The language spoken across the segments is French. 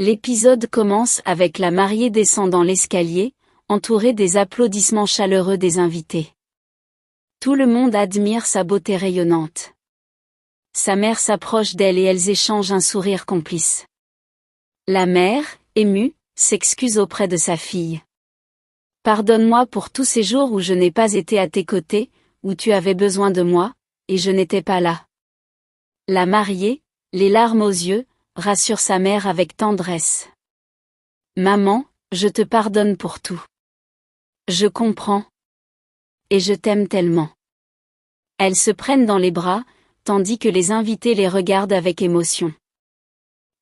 L'épisode commence avec la mariée descendant l'escalier, entourée des applaudissements chaleureux des invités. Tout le monde admire sa beauté rayonnante. Sa mère s'approche d'elle et elles échangent un sourire complice. La mère, émue, s'excuse auprès de sa fille. « Pardonne-moi pour tous ces jours où je n'ai pas été à tes côtés, où tu avais besoin de moi, et je n'étais pas là. » La mariée, les larmes aux yeux, rassure sa mère avec tendresse. « Maman, je te pardonne pour tout. Je comprends. Et je t'aime tellement. » Elles se prennent dans les bras, tandis que les invités les regardent avec émotion.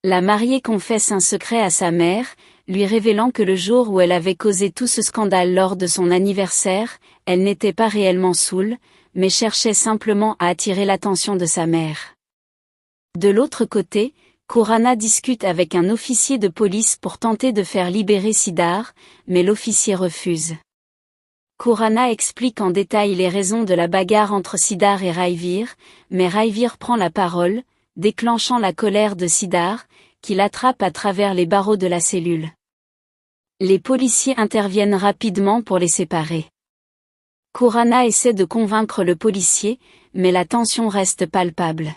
La mariée confesse un secret à sa mère, lui révélant que le jour où elle avait causé tout ce scandale lors de son anniversaire, elle n'était pas réellement saoule, mais cherchait simplement à attirer l'attention de sa mère. De l'autre côté, Khurana discute avec un officier de police pour tenter de faire libérer Sidar, mais l'officier refuse. Khurana explique en détail les raisons de la bagarre entre Sidar et Raivir, mais Raivir prend la parole, déclenchant la colère de Sidar, qui l'attrape à travers les barreaux de la cellule. Les policiers interviennent rapidement pour les séparer. Khurana essaie de convaincre le policier, mais la tension reste palpable.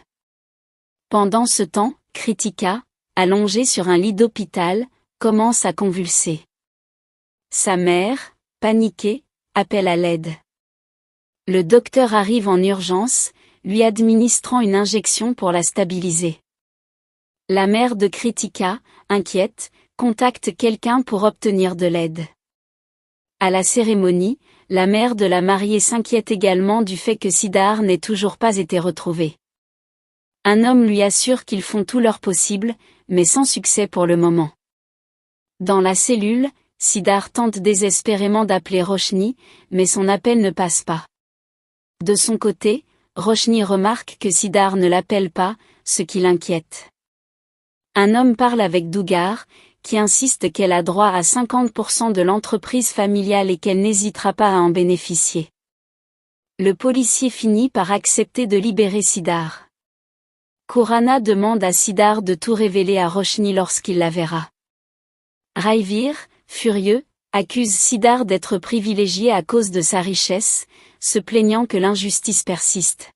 Pendant ce temps, Kritika, allongée sur un lit d'hôpital, commence à convulser. Sa mère, paniquée, appelle à l'aide. Le docteur arrive en urgence, lui administrant une injection pour la stabiliser. La mère de Kritika, inquiète, contacte quelqu'un pour obtenir de l'aide. À la cérémonie, la mère de la mariée s'inquiète également du fait que Sidar n'ait toujours pas été retrouvé. Un homme lui assure qu'ils font tout leur possible, mais sans succès pour le moment. Dans la cellule, Sidar tente désespérément d'appeler Roshni, mais son appel ne passe pas. De son côté, Roshni remarque que Sidar ne l'appelle pas, ce qui l'inquiète. Un homme parle avec Dougar, qui insiste qu'elle a droit à 50% de l'entreprise familiale et qu'elle n'hésitera pas à en bénéficier. Le policier finit par accepter de libérer Sidar. Khurana demande à Sidar de tout révéler à Roshni lorsqu'il la verra. Raivir, furieux, accuse Sidar d'être privilégié à cause de sa richesse, se plaignant que l'injustice persiste.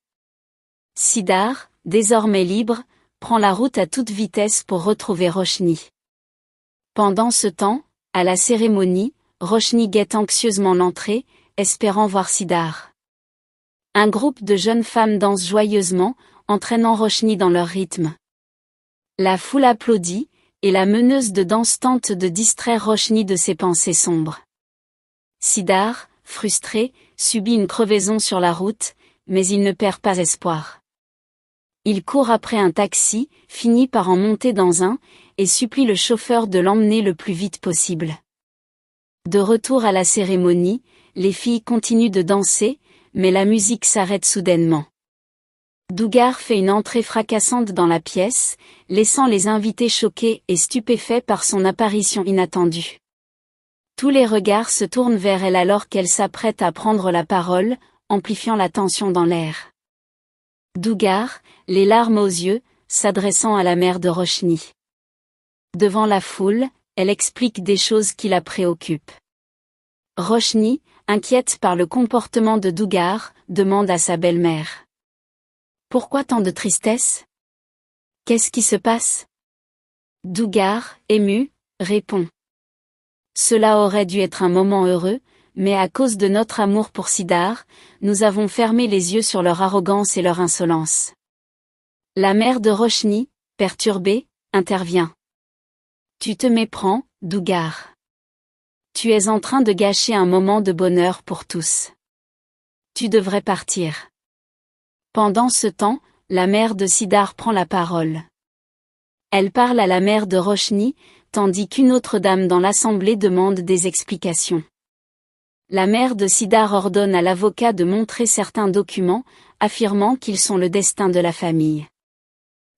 Sidar, désormais libre, prend la route à toute vitesse pour retrouver Roshni. Pendant ce temps, à la cérémonie, Roshni guette anxieusement l'entrée, espérant voir Sidar. Un groupe de jeunes femmes danse joyeusement, entraînant Roshni dans leur rythme. La foule applaudit, et la meneuse de danse tente de distraire Roshni de ses pensées sombres. Sidar, frustré, subit une crevaison sur la route, mais il ne perd pas espoir. Il court après un taxi, finit par en monter dans un, et supplie le chauffeur de l'emmener le plus vite possible. De retour à la cérémonie, les filles continuent de danser, mais la musique s'arrête soudainement. Dougar fait une entrée fracassante dans la pièce, laissant les invités choqués et stupéfaits par son apparition inattendue. Tous les regards se tournent vers elle alors qu'elle s'apprête à prendre la parole, amplifiant la tension dans l'air. Dougar, les larmes aux yeux, s'adressant à la mère de Roshni. Devant la foule, elle explique des choses qui la préoccupent. Roshni, inquiète par le comportement de Dougar, demande à sa belle-mère. « Pourquoi tant de tristesse ? Qu'est-ce qui se passe ?» Dougar, ému, répond. « Cela aurait dû être un moment heureux, mais à cause de notre amour pour Sidar, nous avons fermé les yeux sur leur arrogance et leur insolence. » La mère de Roshni, perturbée, intervient. « Tu te méprends, Dougar. Tu es en train de gâcher un moment de bonheur pour tous. Tu devrais partir. » Pendant ce temps, la mère de Sidar prend la parole. Elle parle à la mère de Roshni, tandis qu'une autre dame dans l'assemblée demande des explications. La mère de Sidar ordonne à l'avocat de montrer certains documents, affirmant qu'ils sont le destin de la famille.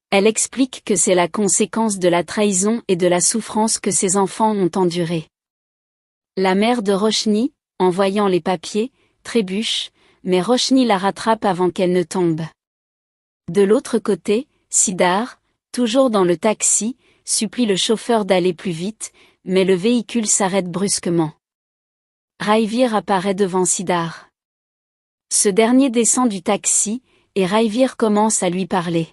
Elle explique que c'est la conséquence de la trahison et de la souffrance que ses enfants ont endurée. La mère de Roshni, en voyant les papiers, trébuche, mais Roshni la rattrape avant qu'elle ne tombe. De l'autre côté, Sidar, toujours dans le taxi, supplie le chauffeur d'aller plus vite, mais le véhicule s'arrête brusquement. Raivir apparaît devant Siddhar. Ce dernier descend du taxi, et Raivir commence à lui parler.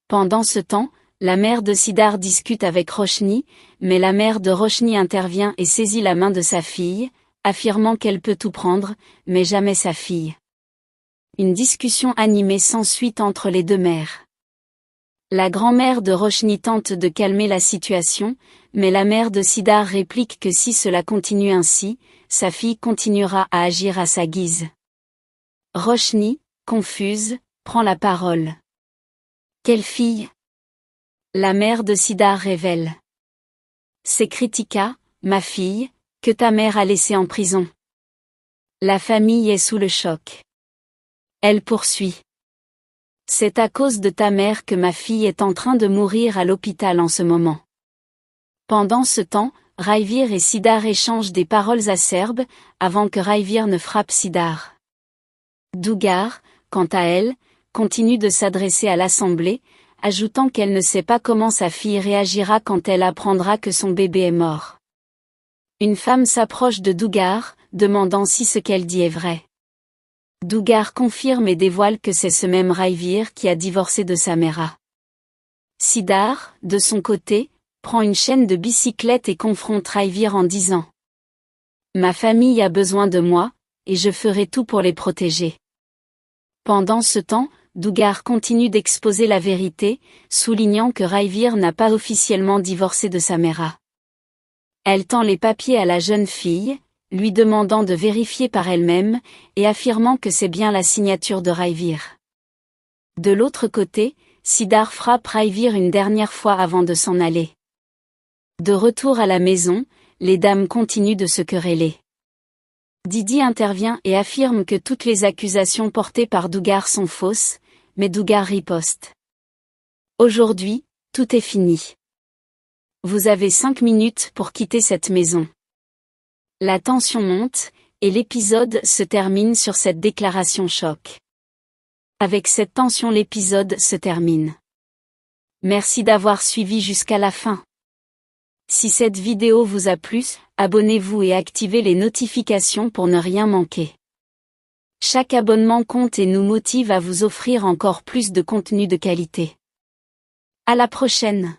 Pendant ce temps, la mère de Siddhar discute avec Roshni, mais la mère de Roshni intervient et saisit la main de sa fille, affirmant qu'elle peut tout prendre, mais jamais sa fille. Une discussion animée s'ensuit entre les deux mères. La grand-mère de Roshni tente de calmer la situation, mais la mère de Siddhar réplique que si cela continue ainsi, sa fille continuera à agir à sa guise. Roshni, confuse, prend la parole. Quelle fille? La mère de Siddhar révèle. C'est Kritika, ma fille, que ta mère a laissée en prison. La famille est sous le choc. Elle poursuit. C'est à cause de ta mère que ma fille est en train de mourir à l'hôpital en ce moment. Pendant ce temps, Raivir et Siddhar échangent des paroles acerbes, avant que Raivir ne frappe Siddhar. Dougar, quant à elle, continue de s'adresser à l'assemblée, ajoutant qu'elle ne sait pas comment sa fille réagira quand elle apprendra que son bébé est mort. Une femme s'approche de Dougar, demandant si ce qu'elle dit est vrai. Dougar confirme et dévoile que c'est ce même Raivir qui a divorcé de Samera. Siddhar, de son côté, prend une chaîne de bicyclette et confronte Raivir en disant « Ma famille a besoin de moi, et je ferai tout pour les protéger. » Pendant ce temps, Dougar continue d'exposer la vérité, soulignant que Raivir n'a pas officiellement divorcé de Samera. Elle tend les papiers à la jeune fille, lui demandant de vérifier par elle-même, et affirmant que c'est bien la signature de Raivir. De l'autre côté, Siddhar frappe Raivir une dernière fois avant de s'en aller. De retour à la maison, les dames continuent de se quereller. Didi intervient et affirme que toutes les accusations portées par Dougar sont fausses, mais Dougar riposte. Aujourd'hui, tout est fini. Vous avez 5 minutes pour quitter cette maison. La tension monte, et l'épisode se termine sur cette déclaration choc. Avec cette tension, l'épisode se termine. Merci d'avoir suivi jusqu'à la fin. Si cette vidéo vous a plu, abonnez-vous et activez les notifications pour ne rien manquer. Chaque abonnement compte et nous motive à vous offrir encore plus de contenu de qualité. À la prochaine!